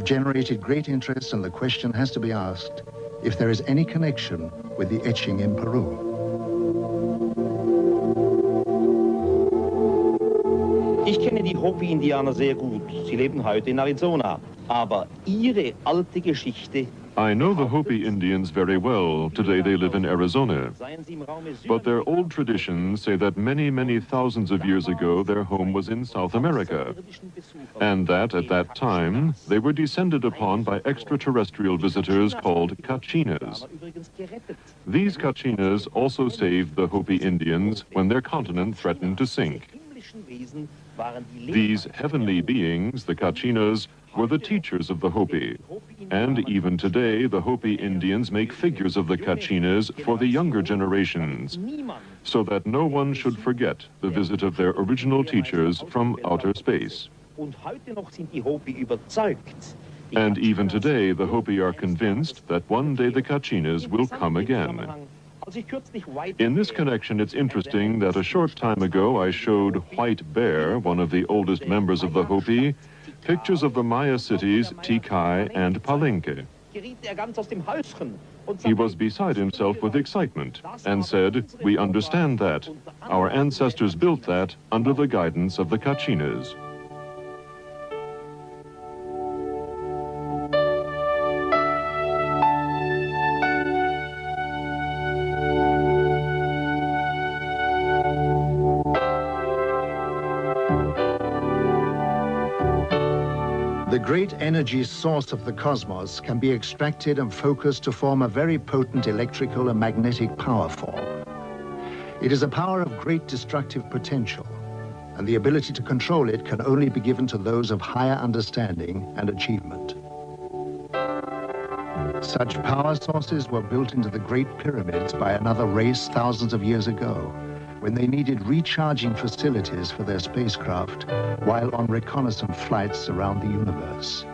generated great interest, and the question has to be asked if there is any connection with the etching in Peru. Ich kenne die Hopi-Indianer sehr gut. Sie leben heute in Arizona. Aber ihre alte Geschichte... I know the Hopi Indians very well. Today they live in Arizona. But their old traditions say that many, many thousands of years ago their home was in South America. And that at that time they were descended upon by extraterrestrial visitors called Kachinas. These Kachinas also saved the Hopi Indians when their continent threatened to sink. These heavenly beings, the Kachinas, were the teachers of the Hopi. And even today, the Hopi Indians make figures of the Kachinas for the younger generations, so that no one should forget the visit of their original teachers from outer space. And even today, the Hopi are convinced that one day the Kachinas will come again. In this connection, it's interesting that a short time ago I showed White Bear, one of the oldest members of the Hopi, pictures of the Maya cities Tikal and Palenque. He was beside himself with excitement and said, "We understand that. Our ancestors built that under the guidance of the Kachinas." The great energy source of the cosmos can be extracted and focused to form a very potent electrical and magnetic power form. It is a power of great destructive potential, and the ability to control it can only be given to those of higher understanding and achievement. Such power sources were built into the Great Pyramids by another race thousands of years ago, when they needed recharging facilities for their spacecraft while on reconnaissance flights around the universe.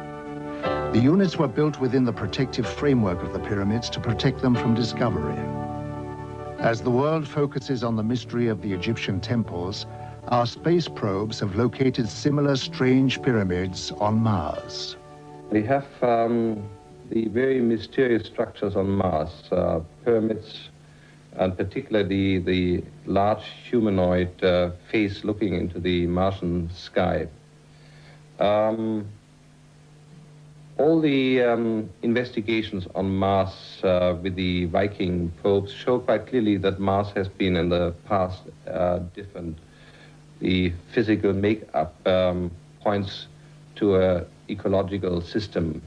The units were built within the protective framework of the pyramids to protect them from discovery. As the world focuses on the mystery of the Egyptian temples, our space probes have located similar strange pyramids on Mars. We have the very mysterious structures on Mars, pyramids, and particularly the large humanoid face looking into the Martian sky. All the investigations on Mars with the Viking probes show quite clearly that Mars has been in the past different. The physical makeup points to an ecological system.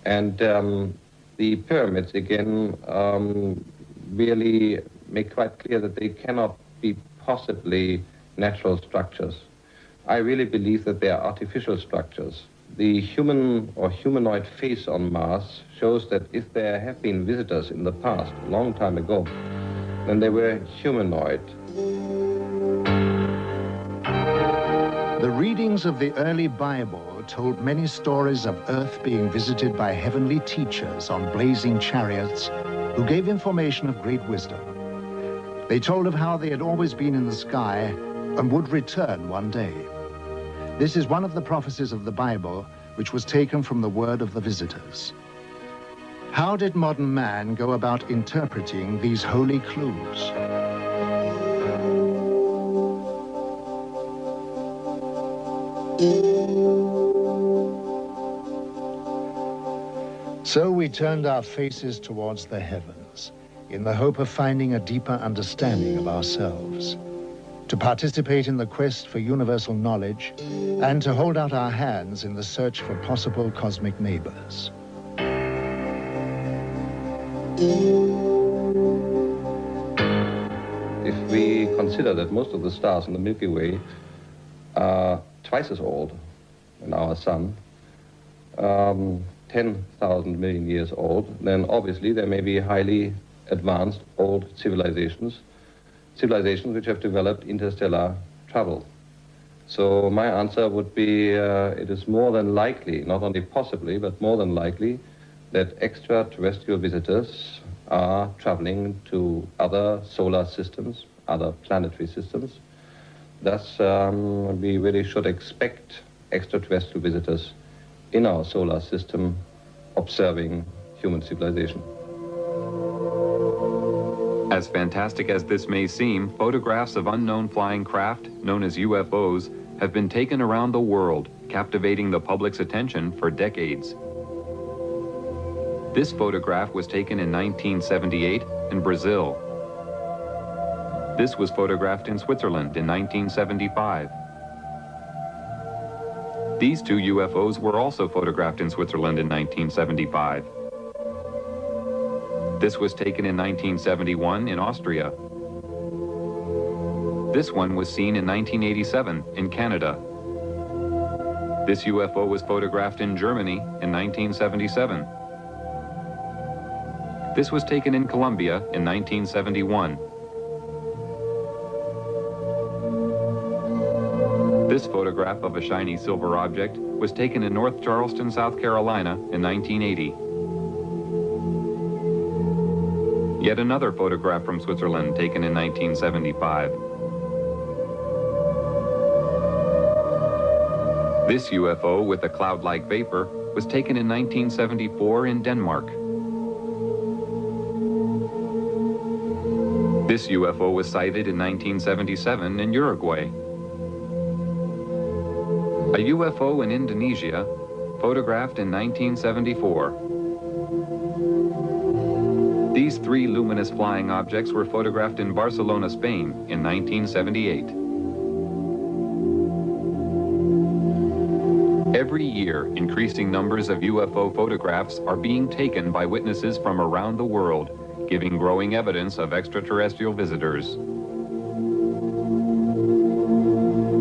And the pyramids, again, really make quite clear that they cannot be possibly natural structures. I really believe that they are artificial structures. The human or humanoid face on Mars shows that if there have been visitors in the past, a long time ago, then they were humanoid. The readings of the early Bible told many stories of Earth being visited by heavenly teachers on blazing chariots who gave information of great wisdom. They told of how they had always been in the sky and would return one day. This is one of the prophecies of the Bible, which was taken from the word of the visitors. How did modern man go about interpreting these holy clues? So we turned our faces towards the heavens, in the hope of finding a deeper understanding of ourselves, to participate in the quest for universal knowledge, and to hold out our hands in the search for possible cosmic neighbors. If we consider that most of the stars in the Milky Way are twice as old than our sun, 10,000 million years old, then obviously there may be highly advanced old civilizations which have developed interstellar travel. So my answer would be it is more than likely, not only possibly, but more than likely, that extraterrestrial visitors are traveling to other solar systems, other planetary systems. Thus, we really should expect extraterrestrial visitors in our solar system observing human civilization. As fantastic as this may seem, photographs of unknown flying craft, known as UFOs, have been taken around the world, captivating the public's attention for decades. This photograph was taken in 1978 in Brazil. This was photographed in Switzerland in 1975. These two UFOs were also photographed in Switzerland in 1975. This was taken in 1971 in Austria. This one was seen in 1987 in Canada. This UFO was photographed in Germany in 1977. This was taken in Colombia in 1971. This photograph of a shiny silver object was taken in North Charleston, South Carolina in 1980. Yet another photograph from Switzerland taken in 1975. This UFO with a cloud-like vapor was taken in 1974 in Denmark. This UFO was sighted in 1977 in Uruguay. A UFO in Indonesia, photographed in 1974. These three luminous flying objects were photographed in Barcelona, Spain in 1978. Every year, increasing numbers of UFO photographs are being taken by witnesses from around the world, giving growing evidence of extraterrestrial visitors.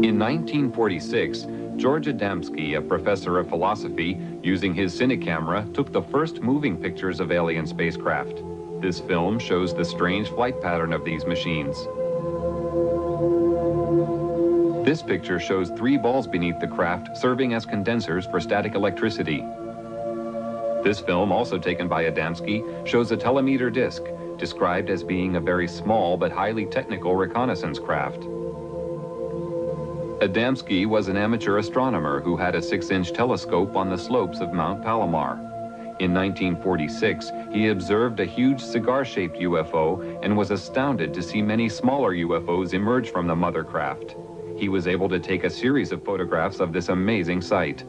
In 1946, George Adamski, a professor of philosophy, using his cine camera, took the first moving pictures of alien spacecraft. This film shows the strange flight pattern of these machines. This picture shows three balls beneath the craft serving as condensers for static electricity. This film, also taken by Adamski, shows a telemeter disc, described as being a very small but highly technical reconnaissance craft. Adamski was an amateur astronomer who had a 6-inch telescope on the slopes of Mount Palomar. In 1946, he observed a huge cigar-shaped UFO and was astounded to see many smaller UFOs emerge from the mother craft. He was able to take a series of photographs of this amazing sight.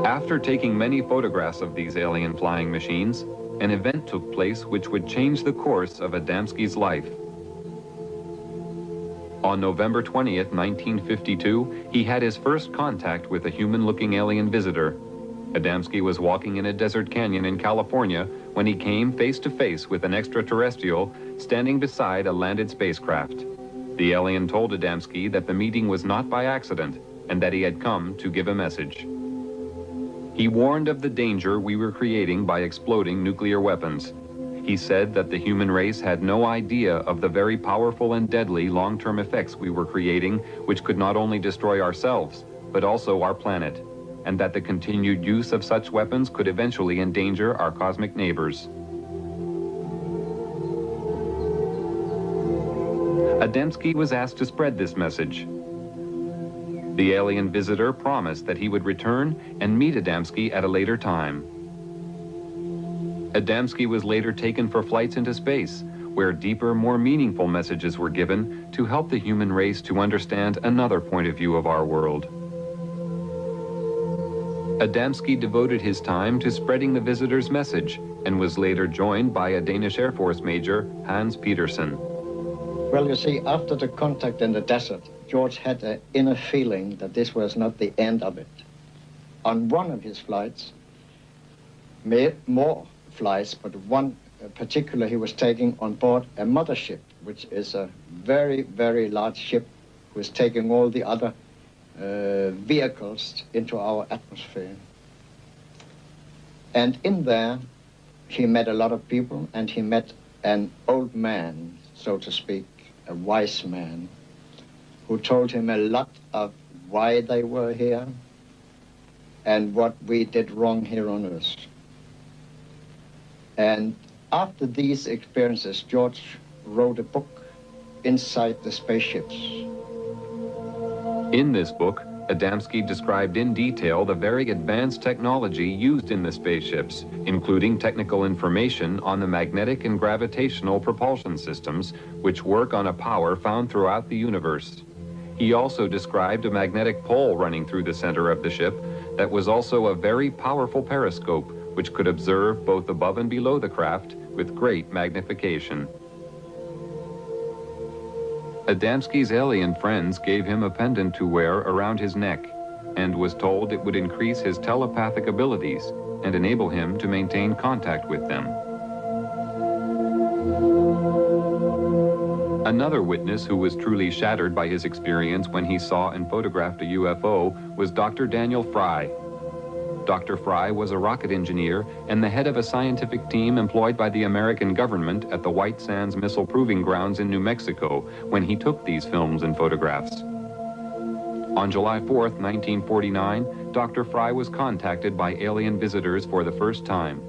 After taking many photographs of these alien flying machines, an event took place which would change the course of Adamski's life. On November 20th, 1952, he had his first contact with a human-looking alien visitor. Adamski was walking in a desert canyon in California when he came face-to-face with an extraterrestrial standing beside a landed spacecraft. The alien told Adamski that the meeting was not by accident and that he had come to give a message. He warned of the danger we were creating by exploding nuclear weapons. He said that the human race had no idea of the very powerful and deadly long-term effects we were creating, which could not only destroy ourselves, but also our planet, and that the continued use of such weapons could eventually endanger our cosmic neighbors. Adamski was asked to spread this message. The alien visitor promised that he would return and meet Adamski at a later time. Adamski was later taken for flights into space, where deeper, more meaningful messages were given to help the human race to understand another point of view of our world. Adamski devoted his time to spreading the visitor's message and was later joined by a Danish Air Force Major, Hans Petersen. Well, you see, after the contact in the desert, George had an inner feeling that this was not the end of it. On one of his flights, more flights, but one particular he was taking on board a mothership, which is a very, very large ship who is taking all the other vehicles into our atmosphere. And in there, he met a lot of people, and he met an old man, so to speak, a wise man, who told him a lot of why they were here and what we did wrong here on Earth. And after these experiences, George wrote a book inside the spaceships. In this book, Adamski described in detail the very advanced technology used in the spaceships, including technical information on the magnetic and gravitational propulsion systems, which work on a power found throughout the universe. He also described a magnetic pole running through the center of the ship that was also a very powerful periscope, which could observe both above and below the craft with great magnification. Adamski's alien friends gave him a pendant to wear around his neck and was told it would increase his telepathic abilities and enable him to maintain contact with them. Another witness who was truly shattered by his experience when he saw and photographed a UFO was Dr. Daniel Fry. Dr. Fry was a rocket engineer and the head of a scientific team employed by the American government at the White Sands Missile Proving Grounds in New Mexico when he took these films and photographs. On July 4th, 1949, Dr. Fry was contacted by alien visitors for the first time.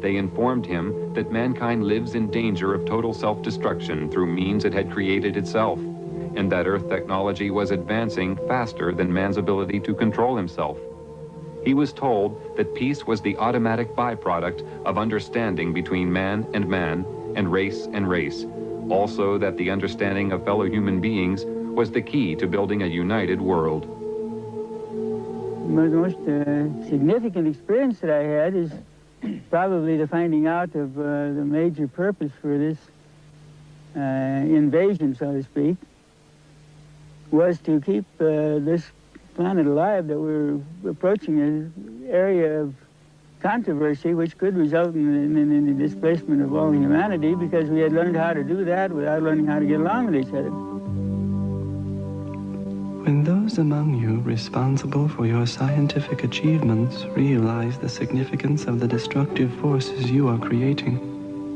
They informed him that mankind lives in danger of total self-destruction through means it had created itself, and that Earth technology was advancing faster than man's ability to control himself. He was told that peace was the automatic byproduct of understanding between man, and race and race. Also that the understanding of fellow human beings was the key to building a united world. The most significant experience that I had is probably the finding out of the major purpose for this invasion, so to speak, was to keep this planet alive, that we're approaching an area of controversy which could result in the displacement of all humanity, because we had learned how to do that without learning how to get along with each other. When those among you responsible for your scientific achievements realize the significance of the destructive forces you are creating,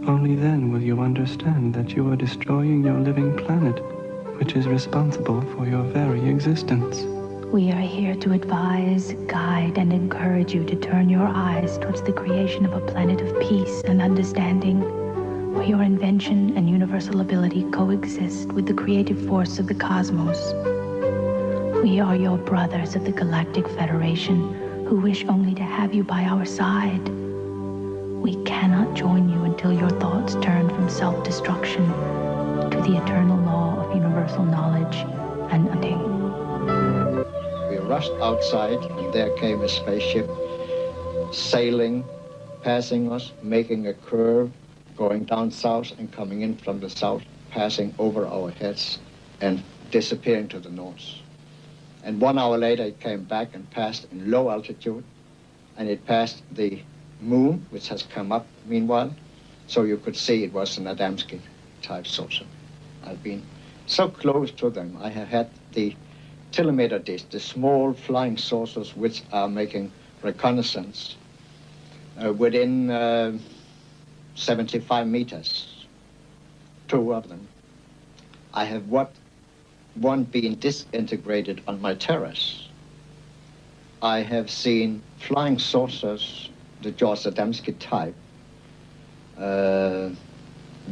only then will you understand that you are destroying your living planet, which is responsible for your very existence. We are here to advise, guide, and encourage you to turn your eyes towards the creation of a planet of peace and understanding, where your invention and universal ability coexist with the creative force of the cosmos. We are your brothers of the Galactic Federation, who wish only to have you by our side. We cannot join you until your thoughts turn from self-destruction to the eternal law of universal knowledge and understanding. We rushed outside, and there came a spaceship sailing, passing us, making a curve, going down south and coming in from the south, passing over our heads and disappearing to the north. And 1 hour later, it came back and passed in low altitude, and it passed the moon, which has come up meanwhile, so you could see it was an Adamski-type saucer. I've been so close to them. I have had the telemeter dish, the small flying saucers which are making reconnaissance within 75 meters, 2 of them. I have one being disintegrated on my terrace. I have seen flying saucers, the George Adamski type,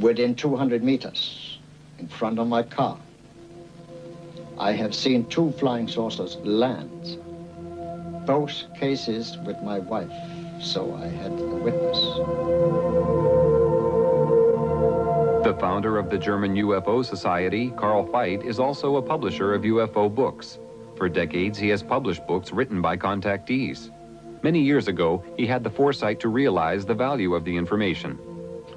within 200 meters in front of my car. I have seen 2 flying saucers land, both cases with my wife, so I had a witness. The founder of the German UFO Society, Carl Veit, is also a publisher of UFO books. For decades, he has published books written by contactees. Many years ago, he had the foresight to realize the value of the information.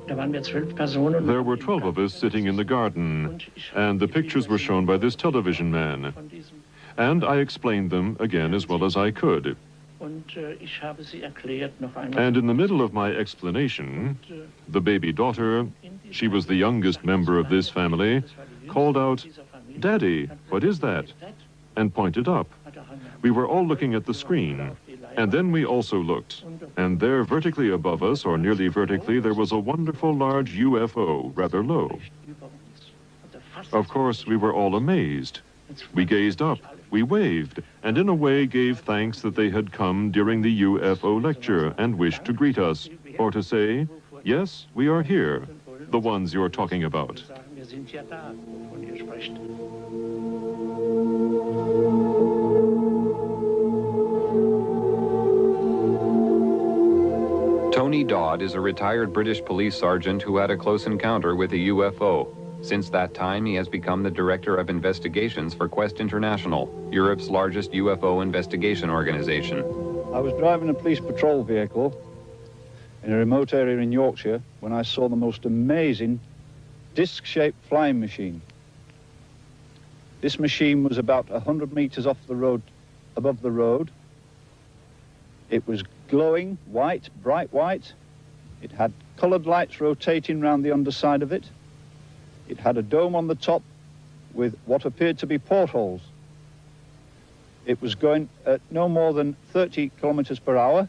There were 12 of us sitting in the garden, and the pictures were shown by this television man. And I explained them again as well as I could. And in the middle of my explanation, the baby daughter, she was the youngest member of this family, called out, "Daddy, what is that?" and pointed up. We were all looking at the screen, and then we also looked. And there, vertically above us, or nearly vertically, there was a wonderful large UFO, rather low. Of course, we were all amazed. We gazed up, we waved, and in a way gave thanks that they had come during the UFO lecture and wished to greet us, or to say, "Yes, we are here, the ones you're talking about." enttäuscht. Tony Dodd is a retired British police sergeant who had a close encounter with a UFO. Since that time, he has become the Director of Investigations for Quest International, Europe's largest UFO investigation organization. I was driving a police patrol vehicle in a remote area in Yorkshire when I saw the most amazing disc-shaped flying machine. This machine was about 100 meters off the road, above the road. It was glowing white, bright white. It had colored lights rotating around the underside of it. It had a dome on the top with what appeared to be portholes. It was going at no more than 30 kilometers per hour.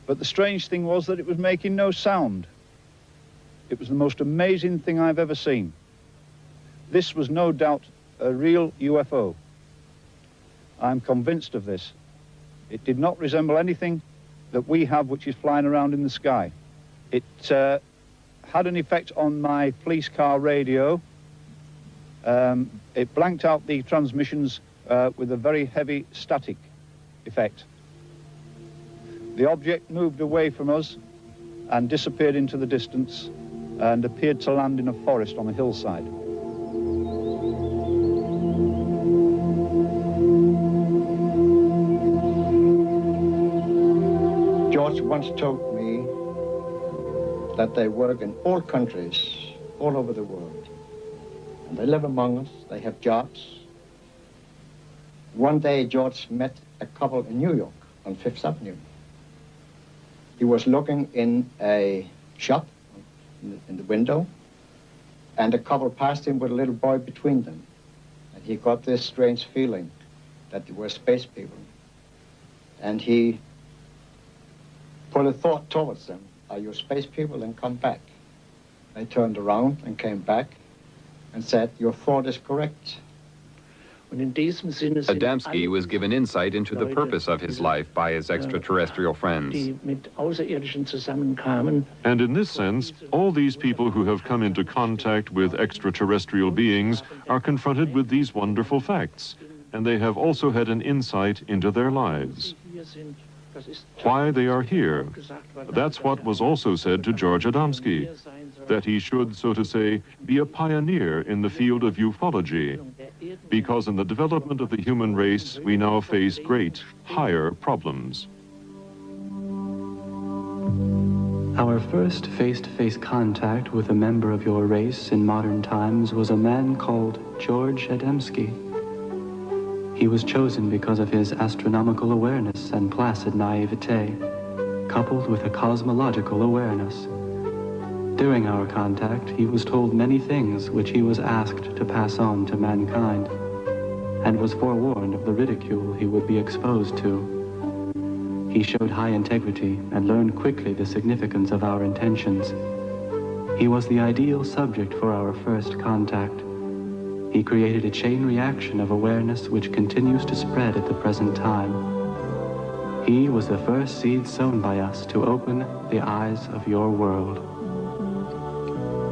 But the strange thing was that it was making no sound. It was the most amazing thing I've ever seen. This was no doubt a real UFO. I'm convinced of this. It did not resemble anything that we have which is flying around in the sky. It had an effect on my police car radio. It blanked out the transmissions with a very heavy static effect. The object moved away from us and disappeared into the distance and appeared to land in a forest on a hillside. George once told me that they work in all countries, all over the world. And they live among us, they have jobs. One day, George met a couple in New York on Fifth Avenue. He was looking in a shop in the window, and a couple passed him with a little boy between them. And he got this strange feeling that they were space people. And he put a thought towards them. Are you space people? Then come back. They turned around and came back and said, your thought is correct. Adamski was given insight into the purpose of his life by his extraterrestrial friends. And in this sense, all these people who have come into contact with extraterrestrial beings are confronted with these wonderful facts, and they have also had an insight into their lives. Why they are here. That's what was also said to George Adamski, that he should, so to say, be a pioneer in the field of ufology, because in the development of the human race, we now face great, higher problems. Our first face-to-face contact with a member of your race in modern times was a man called George Adamski. He was chosen because of his astronomical awareness and placid naivete, coupled with a cosmological awareness. During our contact, he was told many things which he was asked to pass on to mankind, and was forewarned of the ridicule he would be exposed to. He showed high integrity and learned quickly the significance of our intentions. He was the ideal subject for our first contact. He created a chain reaction of awareness which continues to spread at the present time. He was the first seed sown by us to open the eyes of your world.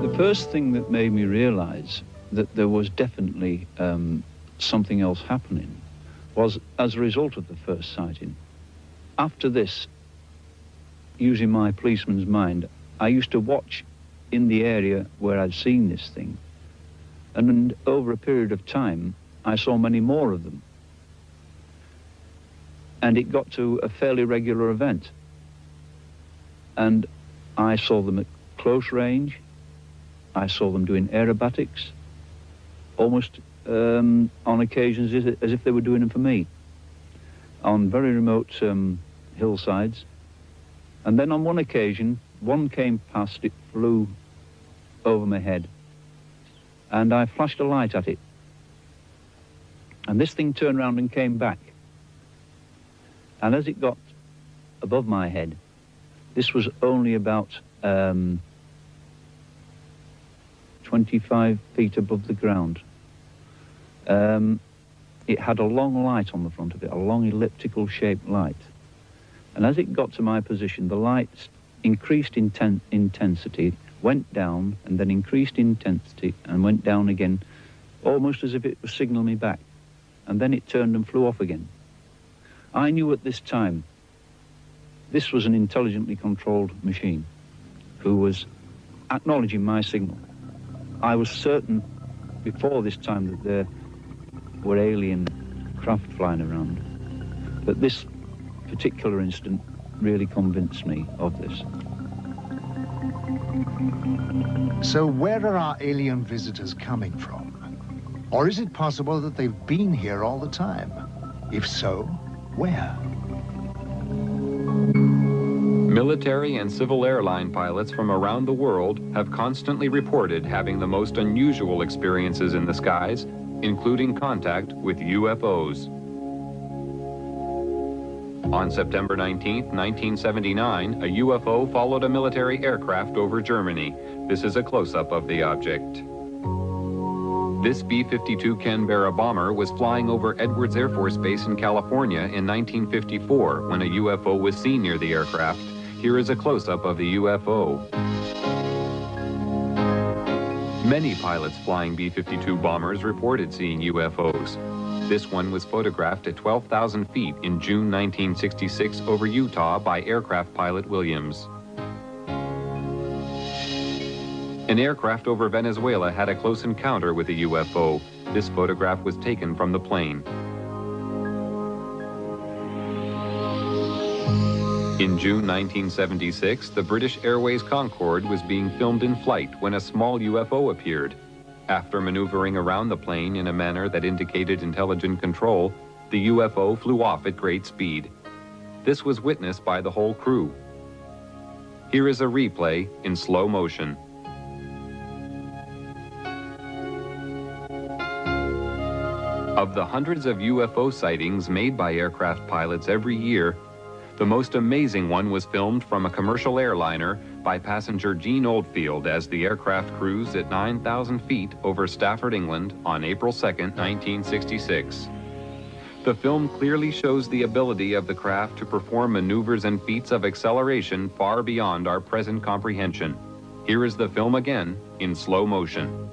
The first thing that made me realize that there was definitely something else happening was as a result of the first sighting. After this, using my policeman's mind, I used to watch in the area where I'd seen this thing. And over a period of time, I saw many more of them. And it got to a fairly regular event. And I saw them at close range. I saw them doing aerobatics, almost on occasions as if they were doing them for me, on very remote hillsides. And then on one occasion, one came past, it flew over my head, and I flashed a light at it. And this thing turned around and came back. And as it got above my head, this was only about 25 feet above the ground. It had a long light on the front of it, a long elliptical shaped light. And as it got to my position, the light increased intensity, went down, and then increased intensity and went down again, almost as if it was signaling me back, and then it turned and flew off again. I knew at this time this was an intelligently controlled machine who was acknowledging my signal. I was certain before this time that there were alien craft flying around, but this particular incident really convinced me of this. So where are our alien visitors coming from? Or is it possible that they've been here all the time? If so, where? Military and civil airline pilots from around the world have constantly reported having the most unusual experiences in the skies, including contact with UFOs. On September 19, 1979, a UFO followed a military aircraft over Germany. This is a close-up of the object. This B-52 Canberra bomber was flying over Edwards Air Force Base in California in 1954 when a UFO was seen near the aircraft. Here is a close-up of the UFO. Many pilots flying B-52 bombers reported seeing UFOs. This one was photographed at 12,000 feet in June 1966 over Utah by aircraft pilot Williams. An aircraft over Venezuela had a close encounter with a UFO. This photograph was taken from the plane. In June 1976, the British Airways Concorde was being filmed in flight when a small UFO appeared. After maneuvering around the plane in a manner that indicated intelligent control, the UFO flew off at great speed. This was witnessed by the whole crew. Here is a replay in slow motion. Of the hundreds of UFO sightings made by aircraft pilots every year, the most amazing one was filmed from a commercial airliner by passenger Gene Oldfield as the aircraft cruised at 9,000 feet over Stafford, England on April 2, 1966. The film clearly shows the ability of the craft to perform maneuvers and feats of acceleration far beyond our present comprehension. Here is the film again in slow motion.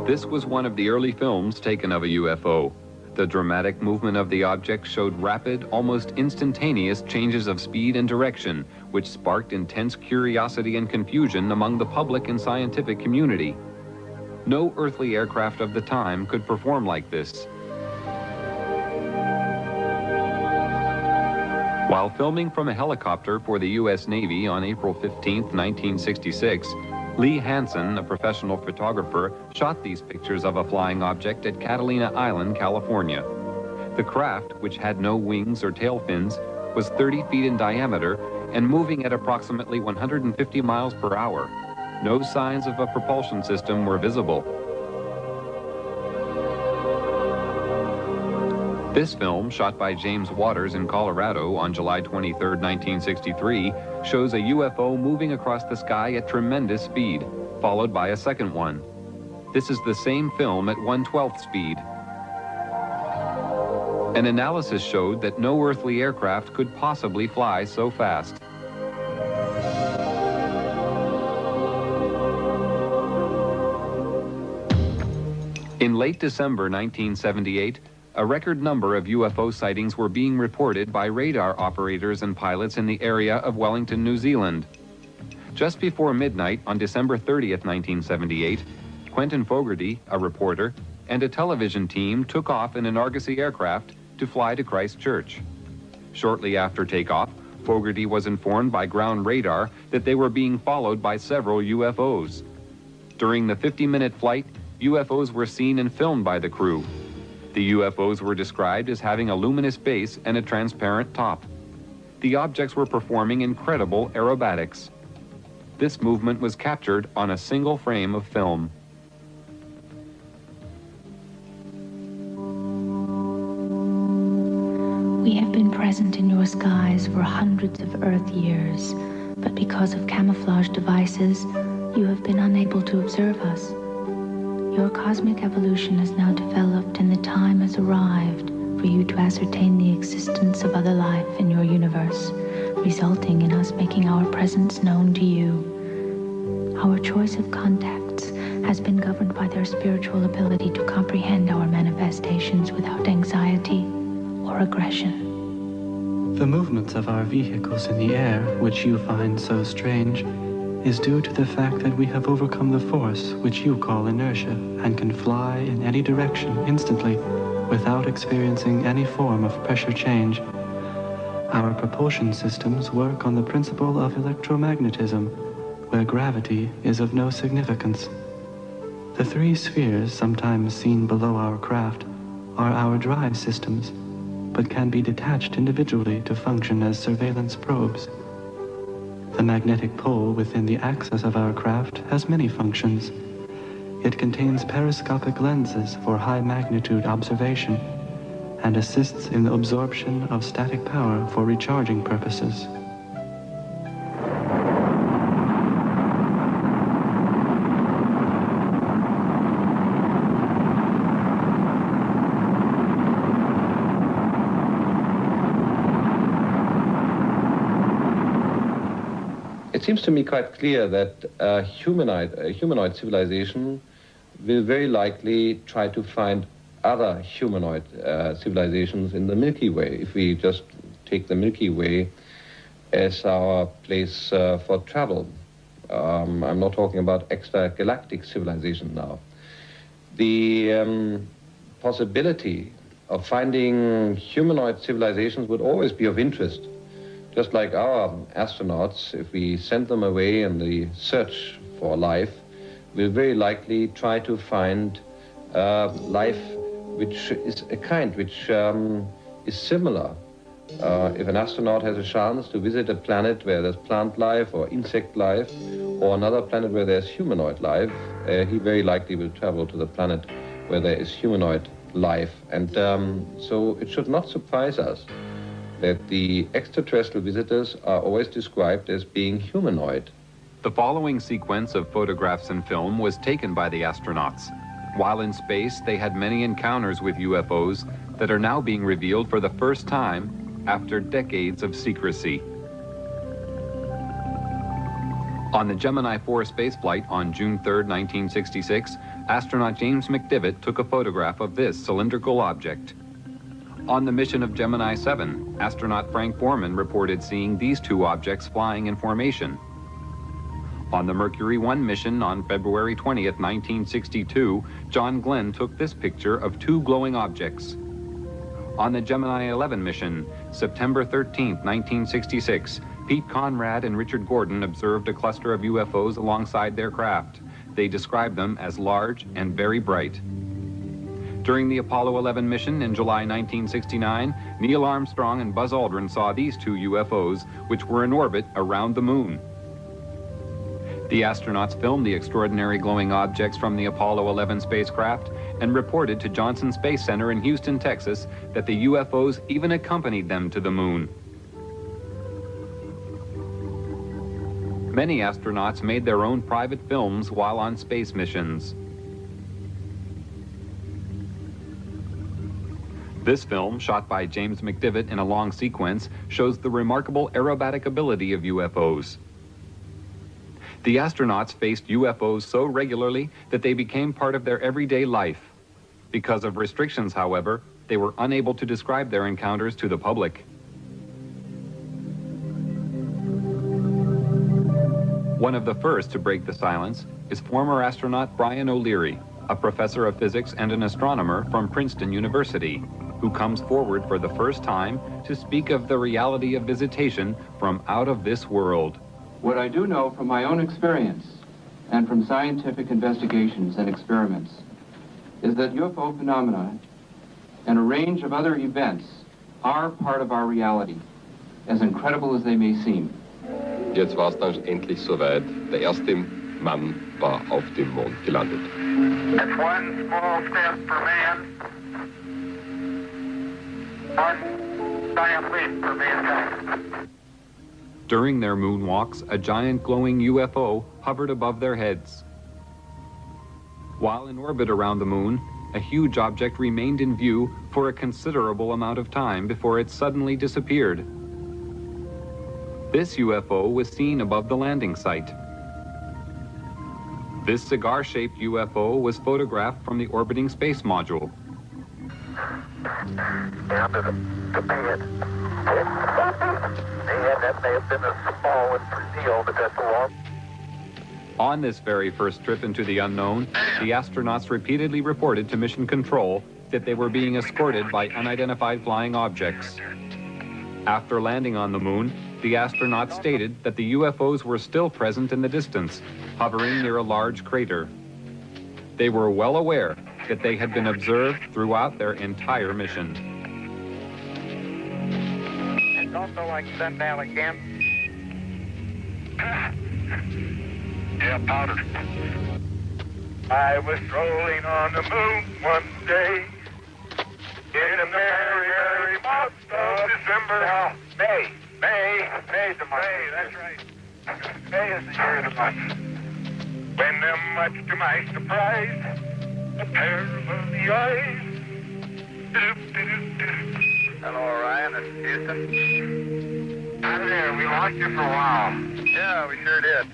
This was one of the early films taken of a UFO. The dramatic movement of the object showed rapid, almost instantaneous changes of speed and direction, which sparked intense curiosity and confusion among the public and scientific community. No earthly aircraft of the time could perform like this. While filming from a helicopter for the U.S. Navy on April 15, 1966, Lee Hansen, a professional photographer, shot these pictures of a flying object at Catalina Island, California. The craft, which had no wings or tail fins, was 30 feet in diameter and moving at approximately 150 miles per hour. No signs of a propulsion system were visible. This film, shot by James Waters in Colorado on July 23, 1963, shows a UFO moving across the sky at tremendous speed, followed by a second one. This is the same film at 1/12th speed. An analysis showed that no earthly aircraft could possibly fly so fast. In late December 1978, a record number of UFO sightings were being reported by radar operators and pilots in the area of Wellington, New Zealand. Just before midnight on December 30th, 1978, Quentin Fogarty, a reporter, and a television team took off in an Argosy aircraft to fly to Christchurch. Shortly after takeoff, Fogarty was informed by ground radar that they were being followed by several UFOs. During the 50-minute flight, UFOs were seen and filmed by the crew. The UFOs were described as having a luminous base and a transparent top. The objects were performing incredible aerobatics. This movement was captured on a single frame of film. We have been present in your skies for hundreds of Earth years, but because of camouflage devices, you have been unable to observe us. Your cosmic evolution has now developed and the time has arrived for you to ascertain the existence of other life in your universe, resulting in us making our presence known to you. Our choice of contacts has been governed by their spiritual ability to comprehend our manifestations without anxiety or aggression. The movements of our vehicles in the air, which you find so strange, is due to the fact that we have overcome the force which you call inertia and can fly in any direction instantly without experiencing any form of pressure change. Our propulsion systems work on the principle of electromagnetism, where gravity is of no significance. The three spheres sometimes seen below our craft are our drive systems, but can be detached individually to function as surveillance probes. The magnetic pole within the axis of our craft has many functions. It contains periscopic lenses for high magnitude observation and assists in the absorption of static power for recharging purposes. It seems to me quite clear that a humanoid civilization will very likely try to find other humanoid civilizations in the Milky Way, if we just take the Milky Way as our place for travel. I'm not talking about extragalactic civilization now. The possibility of finding humanoid civilizations would always be of interest. Just like our astronauts, if we send them away in the search for life, will very likely try to find life which is a kind which is similar. If an astronaut has a chance to visit a planet where there's plant life or insect life, or another planet where there's humanoid life, he very likely will travel to the planet where there is humanoid life. And so it should not surprise us that the extraterrestrial visitors are always described as being humanoid. The following sequence of photographs and film was taken by the astronauts. While in space, they had many encounters with UFOs that are now being revealed for the first time after decades of secrecy. On the Gemini 4 spaceflight on June 3, 1966, astronaut James McDivitt took a photograph of this cylindrical object. On the mission of Gemini 7, astronaut Frank Borman reported seeing these two objects flying in formation. On the Mercury 1 mission on February 20th, 1962, John Glenn took this picture of two glowing objects. On the Gemini 11 mission, September 13th, 1966, Pete Conrad and Richard Gordon observed a cluster of UFOs alongside their craft. They described them as large and very bright. During the Apollo 11 mission in July 1969, Neil Armstrong and Buzz Aldrin saw these two UFOs, which were in orbit around the moon. The astronauts filmed the extraordinary glowing objects from the Apollo 11 spacecraft and reported to Johnson Space Center in Houston, Texas, that the UFOs even accompanied them to the moon. Many astronauts made their own private films while on space missions. This film, shot by James McDivitt in a long sequence, shows the remarkable aerobatic ability of UFOs. The astronauts faced UFOs so regularly that they became part of their everyday life. Because of restrictions, however, they were unable to describe their encounters to the public. One of the first to break the silence is former astronaut Brian O'Leary, a professor of physics and an astronomer from Princeton University, who comes forward for the first time to speak of the reality of visitation from out of this world. What I do know from my own experience and from scientific investigations and experiments is that UFO phenomena and a range of other events are part of our reality, as incredible as they may seem. Jetzt war es dann endlich soweit. Der erste Mann war auf dem Mond gelandet. It's one small step for man, one giant leap for mankind. During their moonwalks, a giant glowing UFO hovered above their heads. While in orbit around the moon, a huge object remained in view for a considerable amount of time before it suddenly disappeared. This UFO was seen above the landing site. This cigar-shaped UFO was photographed from the orbiting space module. Down to the pad. And that may have been a small deal, but that's a long. On this very first trip into the unknown, the astronauts repeatedly reported to Mission Control that they were being escorted by unidentified flying objects. After landing on the moon, the astronauts stated that the UFOs were still present in the distance, hovering near a large crater. They were well aware that they had been observed throughout their entire mission. It's also like sundown again. Yeah, powder. I was strolling on the moon one day in a merry, merry month of December. No, May's the month. May, that's right. May is the year of the month. When, much to my surprise, a pair of lovely eyes. Hello, Ryan. This is Houston. Hi there. We lost you for a while. Yeah, we sure did.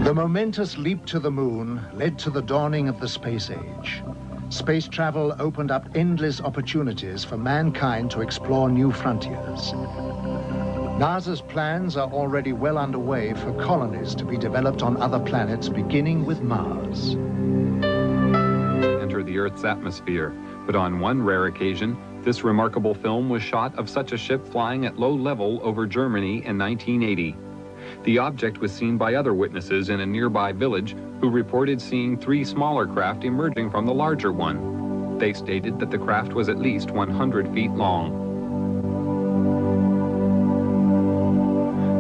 The momentous leap to the moon led to the dawning of the space age. Space travel opened up endless opportunities for mankind to explore new frontiers. NASA's plans are already well underway for colonies to be developed on other planets, beginning with Mars. Enter the Earth's atmosphere, but on one rare occasion, this remarkable film was shot of such a ship flying at low level over Germany in 1980. The object was seen by other witnesses in a nearby village who reported seeing 3 smaller craft emerging from the larger one. They stated that the craft was at least 100 feet long.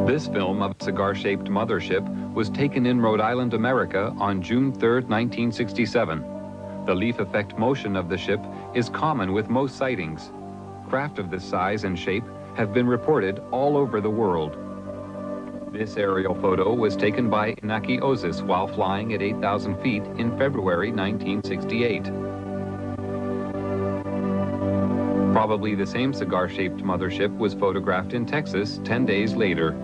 This film of a cigar-shaped mothership was taken in Rhode Island, America on June 3, 1967. The leaf effect motion of the ship is common with most sightings. Craft of this size and shape have been reported all over the world. This aerial photo was taken by Inaki Ozis while flying at 8,000 feet in February 1968. Probably the same cigar-shaped mothership was photographed in Texas 10 days later.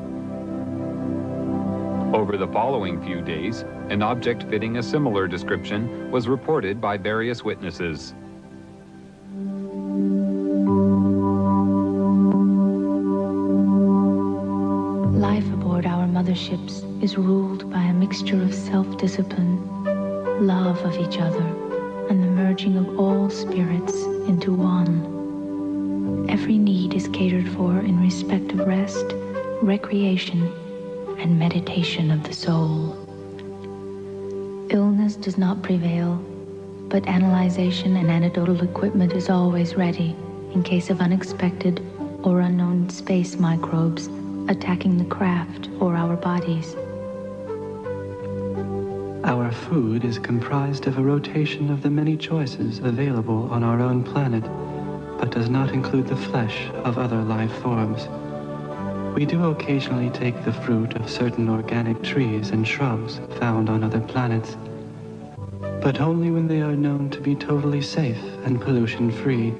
Over the following few days, an object fitting a similar description was reported by various witnesses. Life aboard our motherships is ruled by a mixture of self-discipline, love of each other, and the merging of all spirits into one. Every need is catered for in respect of rest, recreation, and meditation of the soul. Illness does not prevail, but analyzation and anecdotal equipment is always ready in case of unexpected or unknown space microbes attacking the craft or our bodies. Our food is comprised of a rotation of the many choices available on our own planet, but does not include the flesh of other life forms. We do occasionally take the fruit of certain organic trees and shrubs found on other planets, but only when they are known to be totally safe and pollution-free.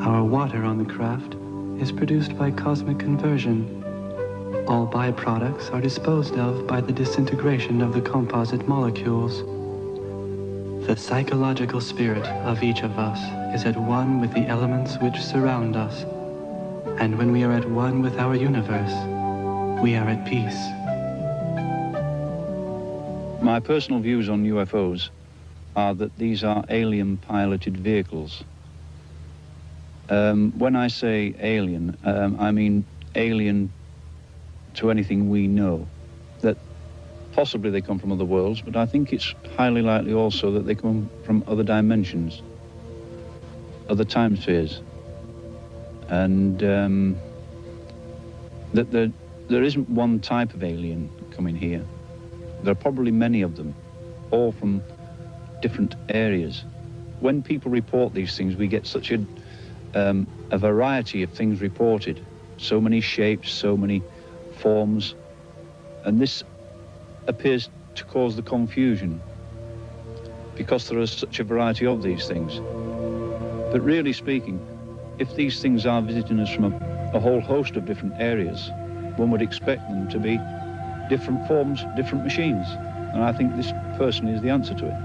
Our water on the craft is produced by cosmic conversion. All byproducts are disposed of by the disintegration of the composite molecules. The psychological spirit of each of us is at one with the elements which surround us. And when we are at one with our universe, we are at peace. My personal views on UFOs are that these are alien-piloted vehicles. When I say alien, I mean alien to anything we know. That possibly they come from other worlds, but I think it's highly likely also that they come from other dimensions, other time spheres. And that there isn't one type of alien coming here. There are probably many of them, all from different areas. When people report these things, we get such a variety of things reported. So many shapes, so many forms. And this appears to cause the confusion. because there is such a variety of these things. But really speaking, if these things are visiting us from a whole host of different areas, one would expect them to be different forms, different machines. And I think this personally is the answer to it.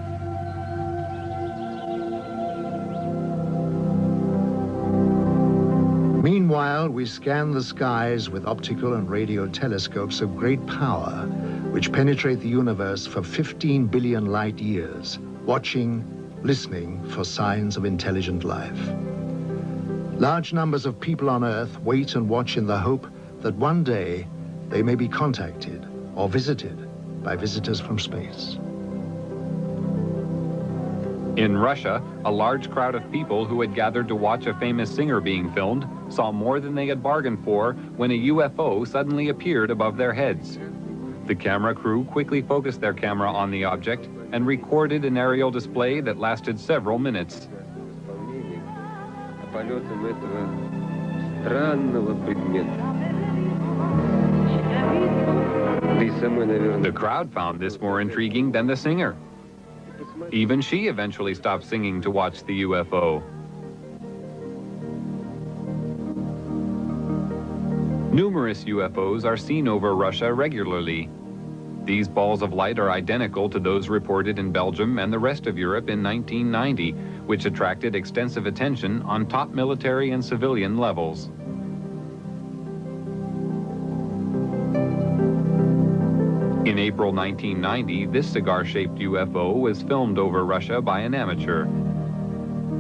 Meanwhile, we scan the skies with optical and radio telescopes of great power, which penetrate the universe for 15 billion light years, watching, listening for signs of intelligent life. Large numbers of people on Earth wait and watch in the hope that one day they may be contacted or visited by visitors from space. In Russia, a large crowd of people who had gathered to watch a famous singer being filmed saw more than they had bargained for when a UFO suddenly appeared above their heads. The camera crew quickly focused their camera on the object and recorded an aerial display that lasted several minutes. The crowd found this more intriguing than the singer. Even she eventually stopped singing to watch the UFO. Numerous UFOs are seen over Russia regularly. These balls of light are identical to those reported in Belgium and the rest of Europe in 1990, which attracted extensive attention on top military and civilian levels. In April 1990, this cigar-shaped UFO was filmed over Russia by an amateur.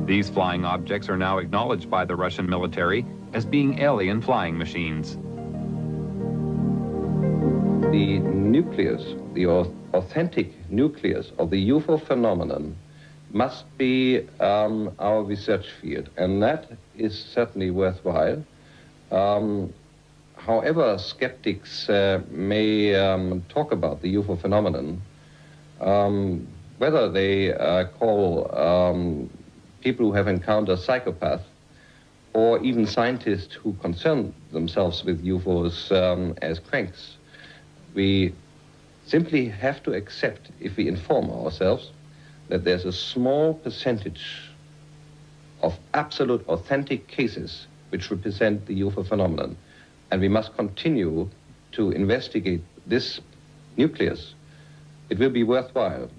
These flying objects are now acknowledged by the Russian military as being alien flying machines. The nucleus, the authentic nucleus of the UFO phenomenon must be our research field, and that is certainly worthwhile. However skeptics may talk about the UFO phenomenon, whether they call people who have encountered psychopaths or even scientists who concern themselves with UFOs as cranks, we simply have to accept, if we inform ourselves, that there's a small percentage of absolute authentic cases which represent the UFO phenomenon. And we must continue to investigate this nucleus. It will be worthwhile.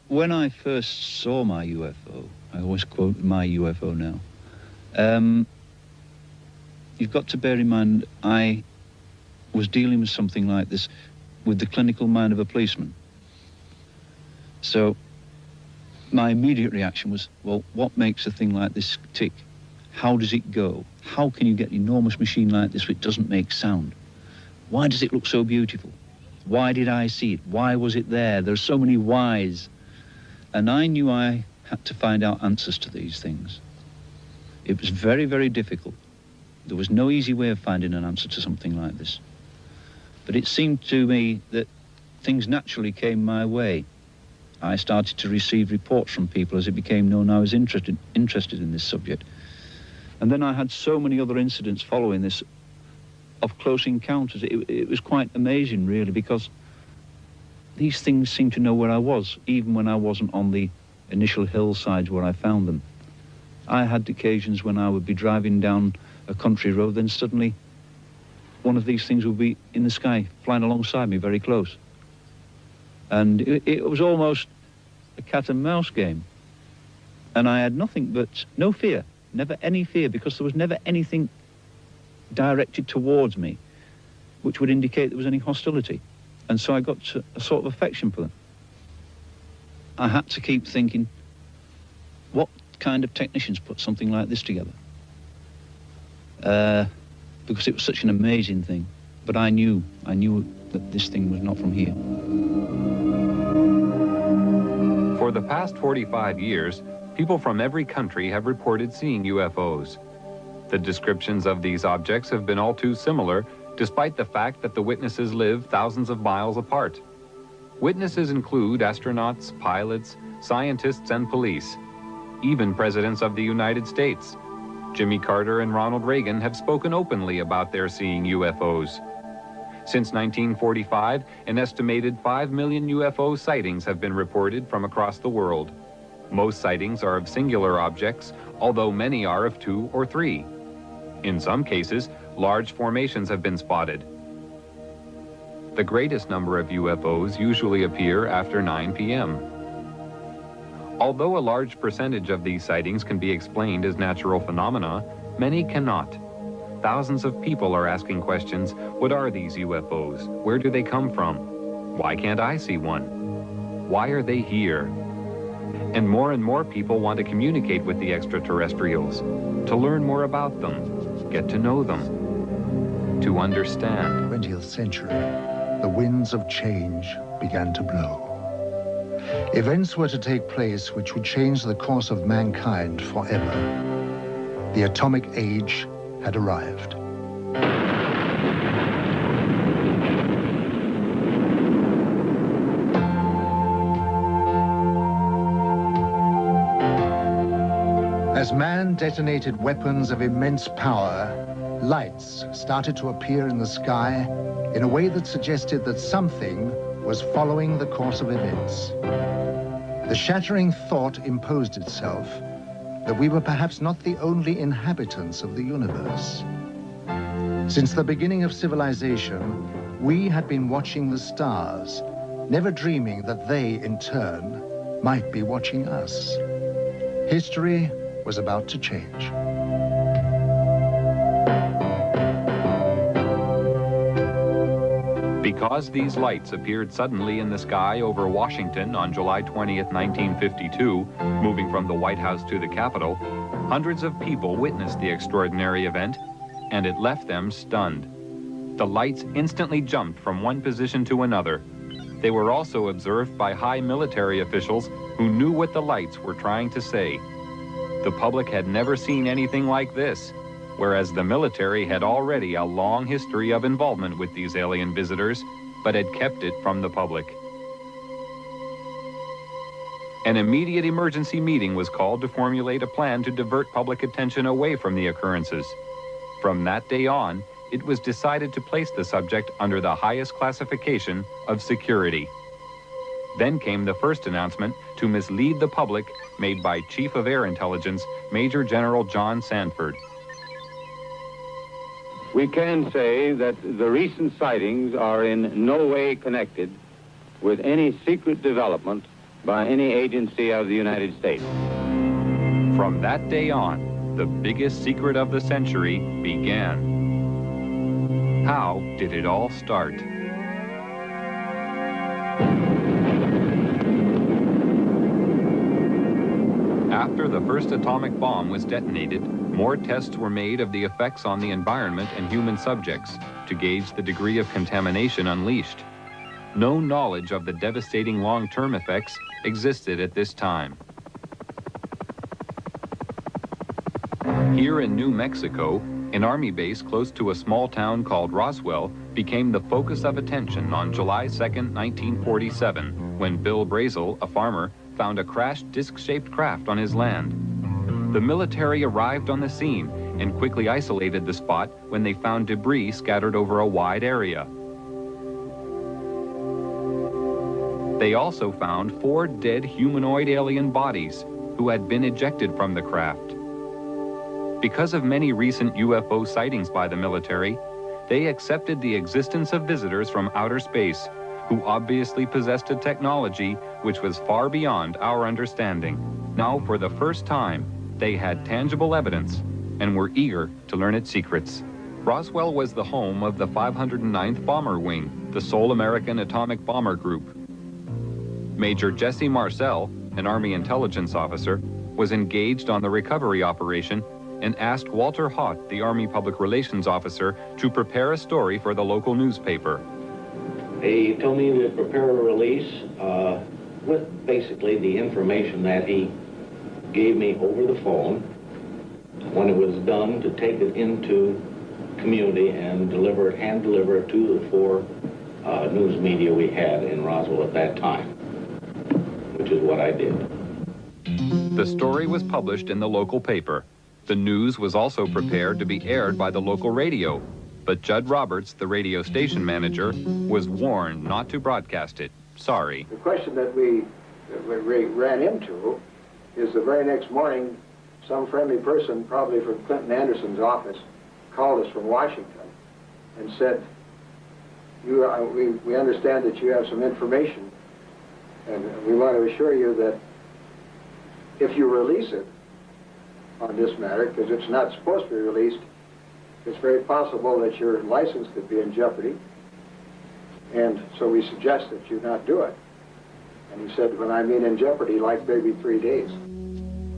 When I first saw my UFO, I always quote my UFO now, you've got to bear in mind I was dealing with something like this with the clinical mind of a policeman. So my immediate reaction was, well, what makes a thing like this tick? How does it go? How can you get an enormous machine like this which doesn't make sound? Why does it look so beautiful? Why did I see it? Why was it there? There are so many whys. And I knew I had to find out answers to these things. It was very, very difficult. There was no easy way of finding an answer to something like this. But it seemed to me that things naturally came my way. I started to receive reports from people as it became known I was interested in this subject. And then I had so many other incidents following this of close encounters. It was quite amazing, really, because these things seemed to know where I was, even when I wasn't on the initial hillsides where I found them. I had occasions when I would be driving down a country road, then suddenly one of these things would be in the sky, flying alongside me very close. And it was almost a cat and mouse game. And I had nothing but no fear. Never any fear, because there was never anything directed towards me which would indicate there was any hostility. And so I got a sort of affection for them. I had to keep thinking, what kind of technicians put something like this together? Because it was such an amazing thing. But I knew that this thing was not from here. For the past 45 years, people from every country have reported seeing UFOs. The descriptions of these objects have been all too similar, despite the fact that the witnesses live thousands of miles apart. Witnesses include astronauts, pilots, scientists, and police. Even presidents of the United States. Jimmy Carter and Ronald Reagan have spoken openly about their seeing UFOs. Since 1945, an estimated 5 million UFO sightings have been reported from across the world. Most sightings are of singular objects, although many are of 2 or 3. In some cases, large formations have been spotted. The greatest number of UFOs usually appear after 9 p.m. Although a large percentage of these sightings can be explained as natural phenomena, many cannot. Thousands of people are asking questions. What are these UFOs? Where do they come from? Why can't I see one? Why are they here? And more people want to communicate with the extraterrestrials, to learn more about them, get to know them, to understand. 20th century, the winds of change began to blow. Events were to take place which would change the course of mankind forever. The atomic age had arrived. As man detonated weapons of immense power, lights started to appear in the sky in a way that suggested that something was following the course of events. The shattering thought imposed itself that we were perhaps not the only inhabitants of the universe. Since the beginning of civilization, we had been watching the stars, never dreaming that they, in turn, might be watching us. History was about to change. Because these lights appeared suddenly in the sky over Washington on July 20th, 1952, moving from the White House to the Capitol, hundreds of people witnessed the extraordinary event, and it left them stunned. The lights instantly jumped from one position to another. They were also observed by high military officials who knew what the lights were trying to say. The public had never seen anything like this, whereas the military had already a long history of involvement with these alien visitors, but had kept it from the public. An immediate emergency meeting was called to formulate a plan to divert public attention away from the occurrences. From that day on, it was decided to place the subject under the highest classification of security. Then came the first announcement to mislead the public made by Chief of Air Intelligence, Major General John Sanford. We can say that the recent sightings are in no way connected with any secret development by any agency of the United States. From that day on, the biggest secret of the century began. How did it all start? After the first atomic bomb was detonated, more tests were made of the effects on the environment and human subjects to gauge the degree of contamination unleashed. No knowledge of the devastating long-term effects existed at this time. Here in New Mexico, an Army base close to a small town called Roswell became the focus of attention on July 2nd, 1947, when Bill Brazel, a farmer, found a crashed disc-shaped craft on his land. The military arrived on the scene and quickly isolated the spot when they found debris scattered over a wide area. They also found 4 dead humanoid alien bodies who had been ejected from the craft. Because of many recent UFO sightings by the military, they accepted the existence of visitors from outer space who obviously possessed a technology which was far beyond our understanding. Now, for the first time, they had tangible evidence and were eager to learn its secrets. Roswell was the home of the 509th Bomber Wing, the sole American atomic bomber group. Major Jesse Marcel, an Army intelligence officer, was engaged on the recovery operation and asked Walter Haut, the Army public relations officer, to prepare a story for the local newspaper. He told me to prepare a release with basically the information that he gave me over the phone. When it was done, to take it into community and hand deliver it to the 4 news media we had in Roswell at that time, which is what I did. The story was published in the local paper. The news was also prepared to be aired by the local radio, but Judd Roberts, the radio station manager, was warned not to broadcast it. Sorry. The question that we ran into is the very next morning, some friendly person, probably from Clinton Anderson's office, called us from Washington and said, we understand that you have some information, and we want to assure you that if you release it on this matter, because it's not supposed to be released, it's very possible that your license could be in jeopardy, and so we suggest that you not do it. And he said, when I mean in jeopardy, like maybe 3 days.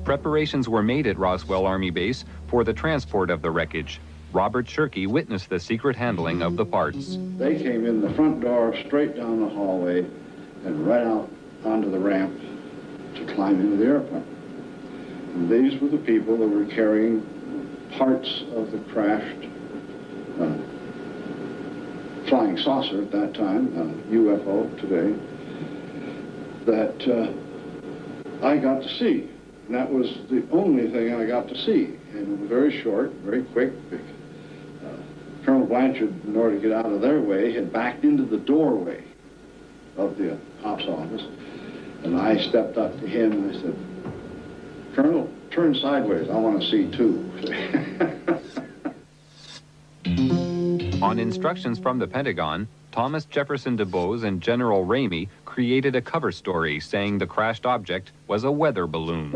Preparations were made at Roswell Army Base for the transport of the wreckage. Robert Shirkey witnessed the secret handling of the parts. They came in the front door, straight down the hallway, and right out onto the ramp to climb into the airplane. And these were the people that were carrying parts of the crashed flying saucer at that time, UFO today, that I got to see. And that was the only thing I got to see. And it was very short, very quick. Colonel Blanchard, in order to get out of their way, had backed into the doorway of the ops office. And I stepped up to him and I said, Colonel, turn sideways. I want to see too. On instructions from the Pentagon, Thomas Jefferson DuBose and General Ramey created a cover story saying the crashed object was a weather balloon.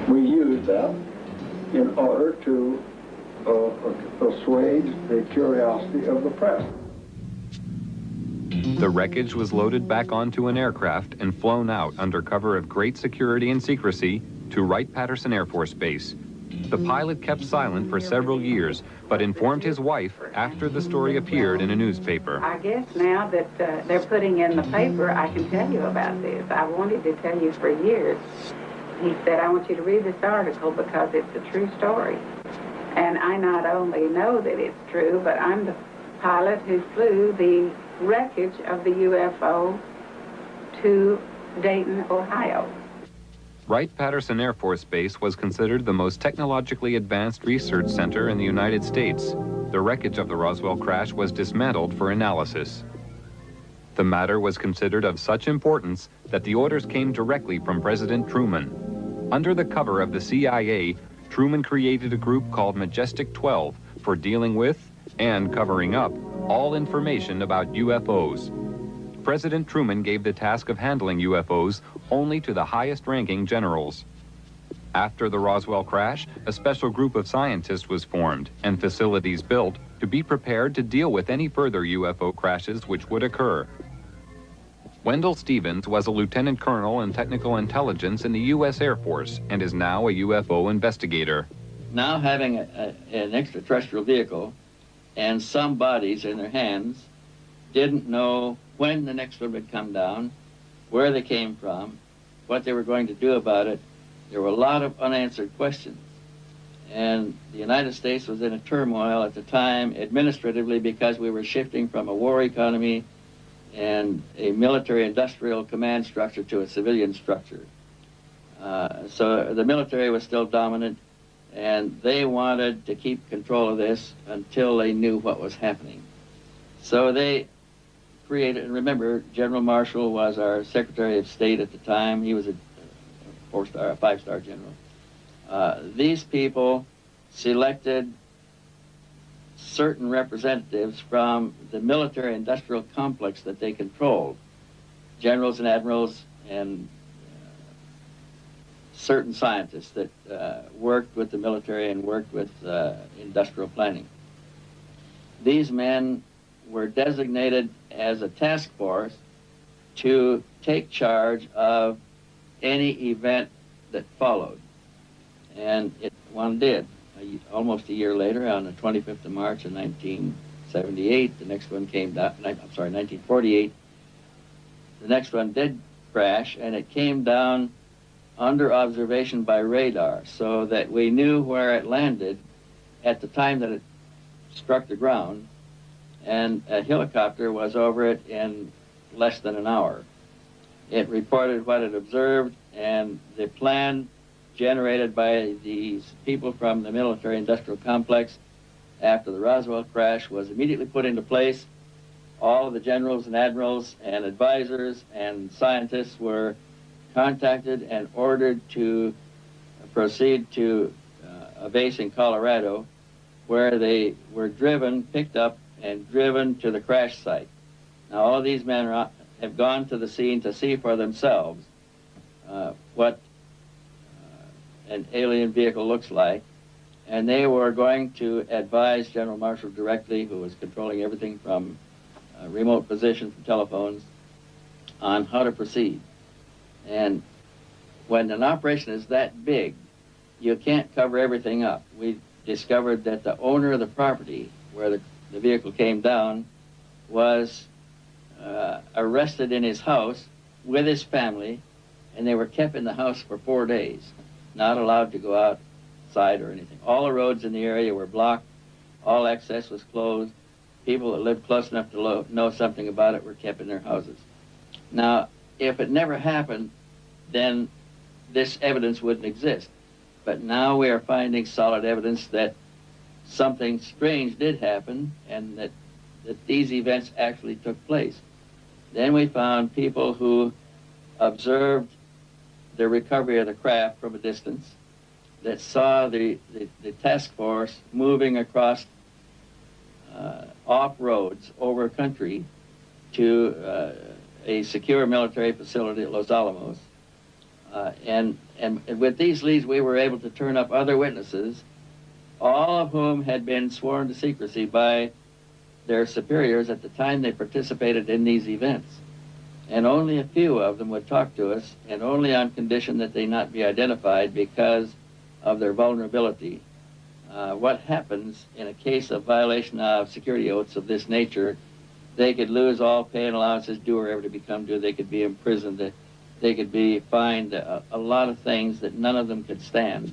We used that in order to assuage the curiosity of the press. The wreckage was loaded back onto an aircraft and flown out under cover of great security and secrecy to Wright-Patterson Air Force Base. The pilot kept silent for several years, but informed his wife after the story appeared in a newspaper. I guess now that they're putting in the paper, I can tell you about this. I wanted to tell you for years. He said, I want you to read this article because it's a true story. And I not only know that it's true, but I'm the pilot who flew the wreckage of the UFO to Dayton, Ohio. Wright-Patterson Air Force Base was considered the most technologically advanced research center in the United States. The wreckage of the Roswell crash was dismantled for analysis. The matter was considered of such importance that the orders came directly from President Truman. Under the cover of the CIA, Truman created a group called Majestic 12 for dealing with and covering up all information about UFOs. President Truman gave the task of handling UFOs only to the highest-ranking generals. After the Roswell crash, a special group of scientists was formed and facilities built to be prepared to deal with any further UFO crashes which would occur. Wendell Stevens was a lieutenant colonel in technical intelligence in the U.S. Air Force and is now a UFO investigator. Now having an extraterrestrial vehicle and some bodies in their hands, didn't know when the next one would come down, where they came from, what they were going to do about it. There were a lot of unanswered questions. And the United States was in a turmoil at the time administratively because we were shifting from a war economy and a military-industrial command structure to a civilian structure. So the military was still dominant, and they wanted to keep control of this until they knew what was happening. So they created, and remember, General Marshall was our Secretary of State at the time. He was a five-star general. These people selected certain representatives from the military-industrial complex that they controlled, generals and admirals and certain scientists that worked with the military and worked with industrial planning. These men were designated as a task force to take charge of any event that followed. And one did. Almost a year later, on the 25th of March of 1978, the next one came down, 1948, the next one did crash, and it came down under observation by radar, so that we knew where it landed at the time that it struck the ground, and a helicopter was over it in less than an hour. It reported what it observed, and the plan generated by these people from the military-industrial complex after the Roswell crash was immediately put into place. All of the generals and admirals and advisors and scientists were contacted and ordered to proceed to a base in Colorado, where they were picked up and driven to the crash site. Now, all of these men have gone to the scene to see for themselves what an alien vehicle looks like, and they were going to advise General Marshall directly, who was controlling everything from remote position from telephones, on how to proceed. And when an operation is that big, you can't cover everything up. We discovered that the owner of the property where the vehicle came down was arrested in his house with his family, and they were kept in the house for 4 days, not allowed to go outside or anything. All the roads in the area were blocked, all access was closed. People that lived close enough to know something about it were kept in their houses. Now, if it never happened, then this evidence wouldn't exist. But now we are finding solid evidence that something strange did happen and that these events actually took place. Then we found people who observed the recovery of the craft from a distance, that saw the task force moving across off roads over country to a secure military facility at Los Alamos. And with these leads, we were able to turn up other witnesses, all of whom had been sworn to secrecy by their superiors at the time they participated in these events. And only a few of them would talk to us, and only on condition that they not be identified because of their vulnerability. What happens in a case of violation of security oaths of this nature, they could lose all pay and allowances due or ever to become due. They could be imprisoned. They could be fined a lot of things that none of them could stand.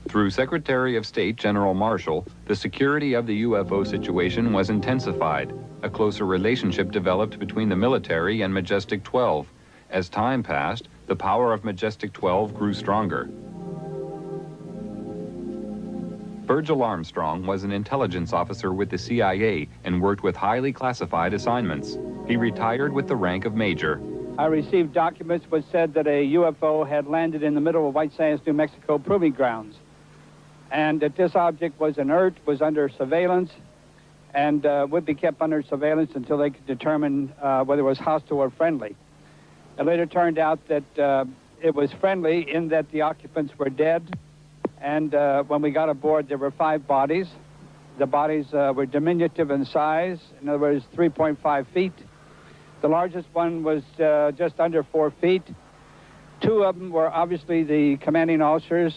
Through Secretary of State General Marshall, the security of the UFO situation was intensified. A closer relationship developed between the military and Majestic 12. As time passed, the power of Majestic 12 grew stronger. Virgil Armstrong was an intelligence officer with the CIA and worked with highly classified assignments. He retired with the rank of major. I received documents which said that a UFO had landed in the middle of White Sands, New Mexico proving grounds, and that this object was inert, was under surveillance, and would be kept under surveillance until they could determine whether it was hostile or friendly. It later turned out that it was friendly in that the occupants were dead, and when we got aboard, there were 5 bodies. The bodies were diminutive in size, in other words, 3.5 feet. The largest one was just under 4 feet. 2 of them were obviously the commanding officers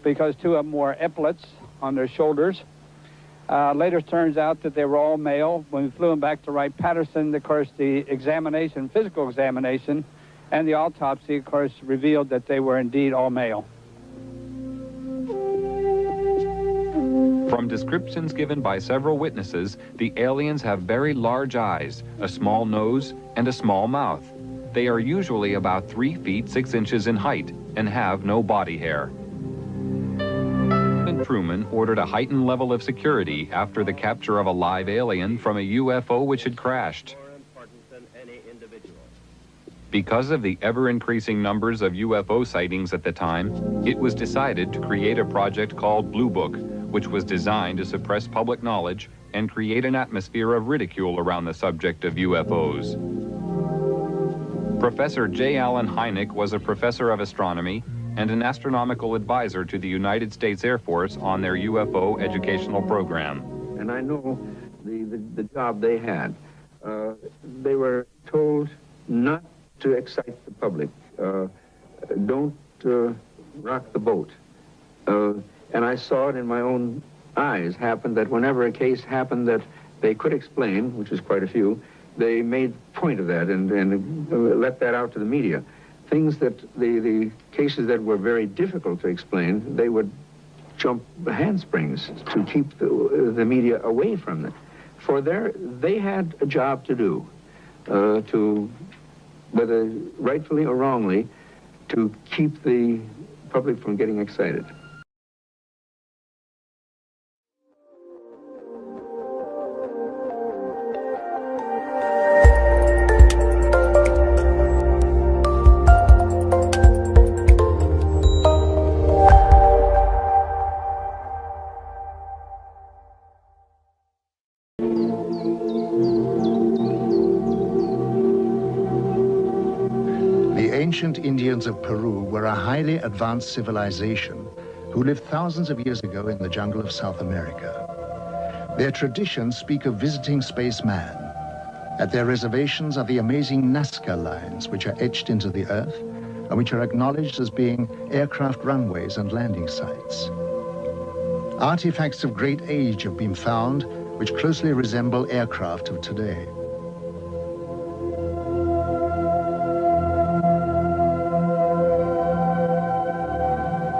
because 2 of them wore epaulets on their shoulders. Later turns out that they were all male. When we flew them back to Wright-Patterson, of course, the examination, physical examination, and the autopsy, of course, revealed that they were indeed all male. From descriptions given by several witnesses, the aliens have very large eyes, a small nose, and a small mouth. They are usually about 3 feet 6 inches in height and have no body hair. President Truman ordered a heightened level of security after the capture of a live alien from a UFO which had crashed. Because of the ever-increasing numbers of UFO sightings at the time, it was decided to create a project called Blue Book, which was designed to suppress public knowledge and create an atmosphere of ridicule around the subject of UFOs. Professor J. Allen Hynek was a professor of astronomy and an astronomical advisor to the United States Air Force on their UFO educational program. And I know the job they had. They were told not to excite the public. Don't rock the boat. And I saw it in my own eyes happen that whenever a case happened that they could explain, which is quite a few, they made point of that and let that out to the media. Things that the cases that were very difficult to explain, they would jump handsprings to keep the media away from it. For they had a job to do, to, whether rightfully or wrongly, to keep the public from getting excited. ancient Indians of Peru were a highly advanced civilization who lived thousands of years ago in the jungle of South America. Their traditions speak of visiting spaceman. At their reservations are the amazing Nazca lines, which are etched into the earth and which are acknowledged as being aircraft runways and landing sites. Artifacts of great age have been found which closely resemble aircraft of today.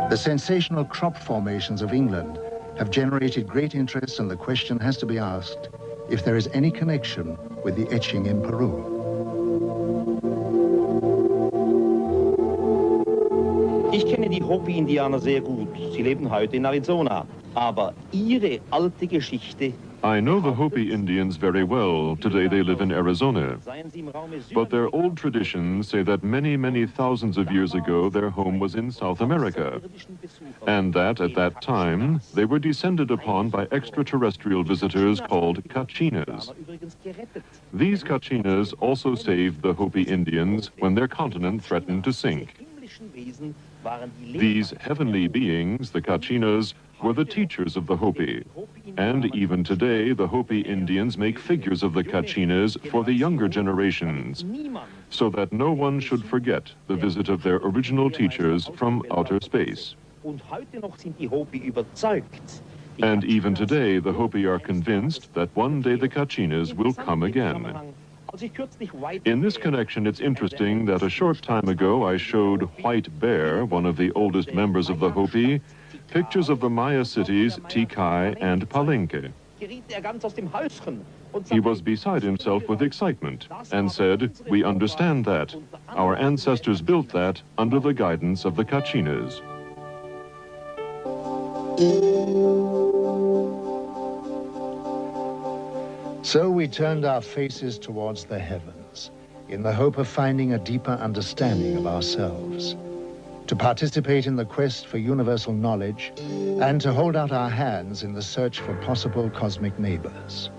The sensational crop formations of England have generated great interest, and the question has to be asked if there is any connection with the etching in Peru. Ich kenne die Hopi-Indianer sehr gut. Sie leben heute in Arizona. Aber ihre alte Geschichte. I know the Hopi Indians very well. Today they live in Arizona. But their old traditions say that many, many thousands of years ago their home was in South America. And that at that time they were descended upon by extraterrestrial visitors called Kachinas. These Kachinas also saved the Hopi Indians when their continent threatened to sink. These heavenly beings, the Kachinas, were the teachers of the Hopi. And even today, the Hopi Indians make figures of the Kachinas for the younger generations, so that no one should forget the visit of their original teachers from outer space. And even today, the Hopi are convinced that one day the Kachinas will come again. In this connection, it's interesting that a short time ago I showed White Bear, one of the oldest members of the Hopi, pictures of the Maya cities Tikal and Palenque. He was beside himself with excitement and said, "We understand that. Our ancestors built that under the guidance of the Kachinas." So we turned our faces towards the heavens in the hope of finding a deeper understanding of ourselves, to participate in the quest for universal knowledge, and to hold out our hands in the search for possible cosmic neighbors.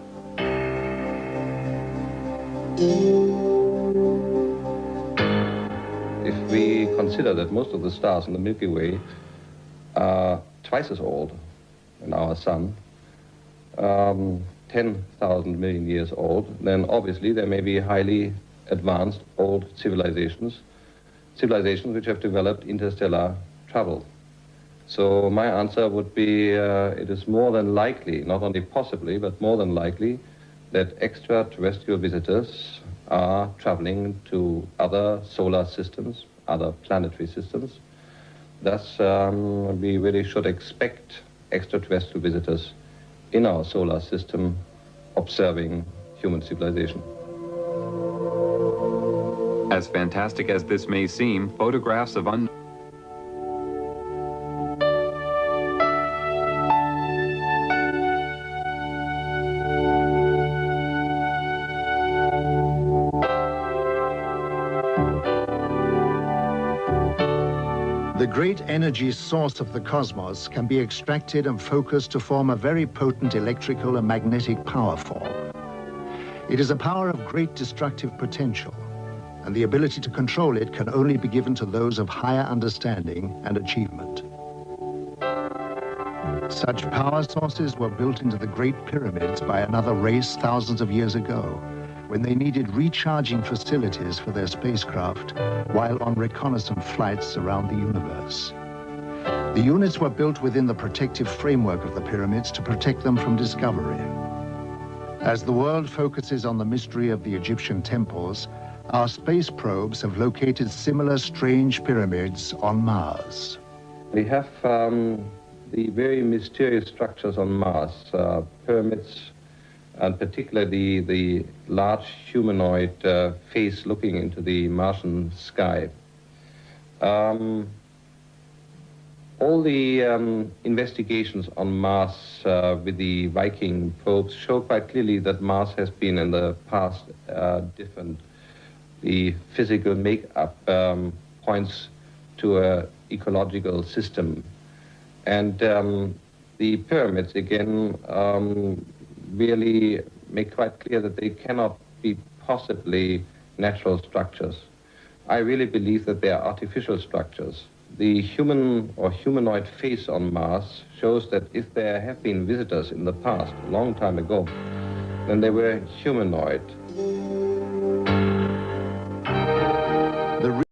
If we consider that most of the stars in the Milky Way are twice as old than our sun, 10,000 million years old, then obviously there may be highly advanced old civilizations which have developed interstellar travel. So my answer would be it is more than likely, not only possibly, but more than likely, that extraterrestrial visitors are traveling to other solar systems, other planetary systems. Thus, we really should expect extraterrestrial visitors in our solar system observing human civilization. As fantastic as this may seem, photographs of The great energy source of the cosmos can be extracted and focused to form a very potent electrical and magnetic power form. It is a power of great destructive potential, and the ability to control it can only be given to those of higher understanding and achievement. Such power sources were built into the Great Pyramids by another race thousands of years ago, when they needed recharging facilities for their spacecraft while on reconnaissance flights around the universe. The units were built within the protective framework of the pyramids to protect them from discovery. As the world focuses on the mystery of the Egyptian temples, our space probes have located similar strange pyramids on Mars. We have the very mysterious structures on Mars, pyramids, and particularly the large humanoid face looking into the Martian sky. All the investigations on Mars with the Viking probes show quite clearly that Mars has been in the past different. The physical makeup points to an ecological system. And the pyramids, again, really make quite clear that they cannot be possibly natural structures. I really believe that they are artificial structures. The human or humanoid face on Mars shows that if there have been visitors in the past, a long time ago, then they were humanoid.